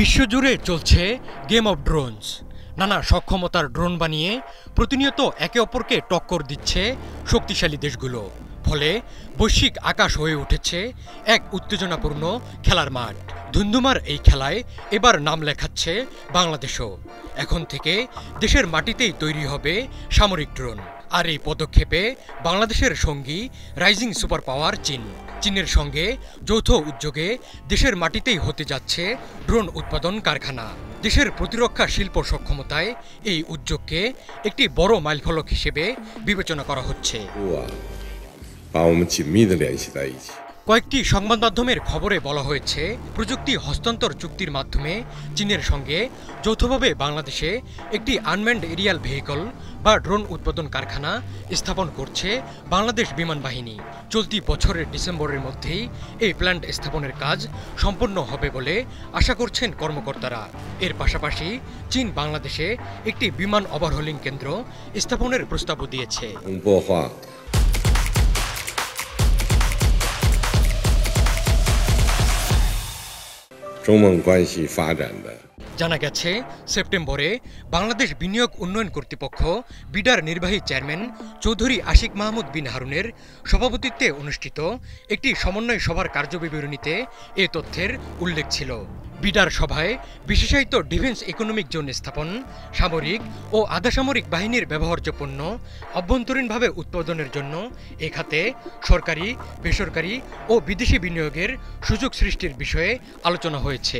বিশ্বজুড়ে চলছে game of drones. নানা সক্ষমতার ড্রোন বানিয়ে প্রতিনিয়ত একে অপরকে টক্কর দিচ্ছে শক্তিশালী দেশগুলো। ফলে বৈশ্বিক আকাশ হয়ে উঠেছে এক উত্তেজনাপূর্ণ খেলার মাঠ। ধুন্ধুমার এই খেলায় এবার নাম লেখাচ্ছে বাংলাদেশও। এখন থেকে দেশের মাটিতেই তৈরি হবে সামরিক ড্রোন। আর এই পদক্ষেপে বাংলাদেশের সঙ্গী রাইজিং সুপার পাওয়ার চীন। চীনের সঙ্গে যৌথ উদ্যোগে দেশের মাটিতেই হতে যাচ্ছে ড্রোন উৎপাদন কারখানা। দেশের প্রতিরক্ষা শিল্প সক্ষমতায় এই উদ্যোগকে একটি বড় মাইলফলক হিসেবে বিবেচনা করা হচ্ছে। কয়েকটি সংবাদ মাধ্যমের খবরে বলা হয়েছে, প্রযুক্তি হস্তান্তর চুক্তির মাধ্যমে চীনের সঙ্গে যৌথভাবে বাংলাদেশে একটি আনম্যান্ড এরিয়াল ভেহিকল বা ড্রোন উৎপাদন কারখানা স্থাপন করছে বাংলাদেশ বিমান বাহিনী। চলতি বছরের ডিসেম্বরের মধ্যেই এই প্ল্যান্ট স্থাপনের কাজ সম্পন্ন হবে বলে আশা করছেন কর্মকর্তারা। এর পাশাপাশি চীন বাংলাদেশে একটি বিমান ওভারহোলিং কেন্দ্র স্থাপনের প্রস্তাবও দিয়েছে। জানা গেছে, সেপ্টেম্বরে বাংলাদেশ বিনিয়োগ উন্নয়ন কর্তৃপক্ষ বিডার নির্বাহী চেয়ারম্যান চৌধুরী আশিক মাহমুদ বিন হারুনের সভাপতিত্বে অনুষ্ঠিত একটি সমন্বয় সভার কার্যবিবরণীতে এ তথ্যের উল্লেখ ছিল। বিডার সভায় বিশেষায়িত ডিফেন্স ইকোনমিক জোন স্থাপন, সামরিক ও আধাসামরিক বাহিনীর ব্যবহার্য পণ্য অভ্যন্তরীণভাবে উৎপাদনের জন্য এ খাতে সরকারি, বেসরকারি ও বিদেশি বিনিয়োগের সুযোগ সৃষ্টির বিষয়ে আলোচনা হয়েছে।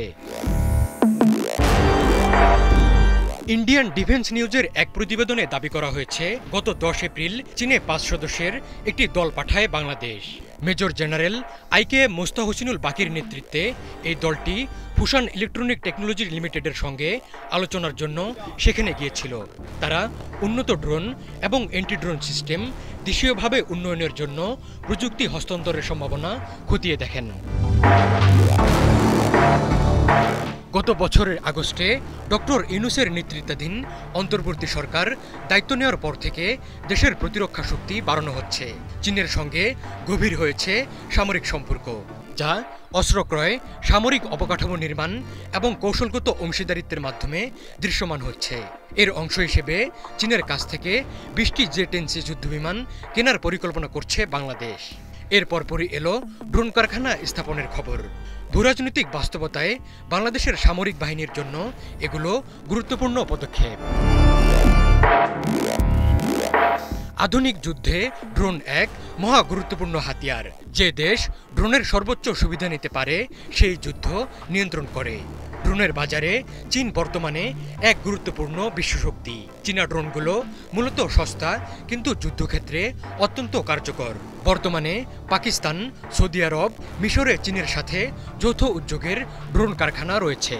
ইন্ডিয়ান ডিফেন্স নিউজের এক প্রতিবেদনে দাবি করা হয়েছে, গত 10 এপ্রিল চীনে 5 সদস্যের একটি দল পাঠায় বাংলাদেশ। মেজর জেনারেল আইকে মোস্তাহসিনুল বাকির নেতৃত্বে এই দলটি ফুশান ইলেকট্রনিক টেকনোলজি লিমিটেডের সঙ্গে আলোচনার জন্য সেখানে গিয়েছিল। তারা উন্নত ড্রোন এবং অ্যান্টি ড্রোন সিস্টেম দেশীয়ভাবে উন্নয়নের জন্য প্রযুক্তি হস্তান্তরের সম্ভাবনা খতিয়ে দেখেন। গত বছরের আগস্টে ডক্টর ইউনূসের নেতৃত্বাধীন অন্তর্বর্তী সরকার দায়িত্ব নেওয়ার পর থেকে দেশের প্রতিরক্ষা শক্তি বাড়ানো হচ্ছে। চীনের সঙ্গে গভীর হয়েছে সামরিক সম্পর্ক, যা অস্ত্র ক্রয়, সামরিক অবকাঠামো নির্মাণ এবং কৌশলগত অংশীদারিত্বের মাধ্যমে দৃশ্যমান হচ্ছে। এর অংশ হিসেবে চীনের কাছ থেকে 20টি জে-10C যুদ্ধবিমান কেনার পরিকল্পনা করছে বাংলাদেশ। এর পরপরই এলো ড্রোন কারখানা স্থাপনের খবর। ভূরাজনৈতিক বাস্তবতায় বাংলাদেশের সামরিক বাহিনীর জন্য এগুলো গুরুত্বপূর্ণ পদক্ষেপ। আধুনিক যুদ্ধে ড্রোন এক মহা গুরুত্বপূর্ণ হাতিয়ার। যে দেশ ড্রোনের সর্বোচ্চ সুবিধা নিতে পারে সেই যুদ্ধ নিয়ন্ত্রণ করে। ড্রোনের বাজারে চীন বর্তমানে এক গুরুত্বপূর্ণ বিশ্বশক্তি। চীনা ড্রোনগুলো মূলত সস্তা, কিন্তু যুদ্ধক্ষেত্রে অত্যন্ত কার্যকর। বর্তমানে পাকিস্তান, সৌদি আরব, মিশরে চীনের সাথে যৌথ উদ্যোগের ড্রোন কারখানা রয়েছে।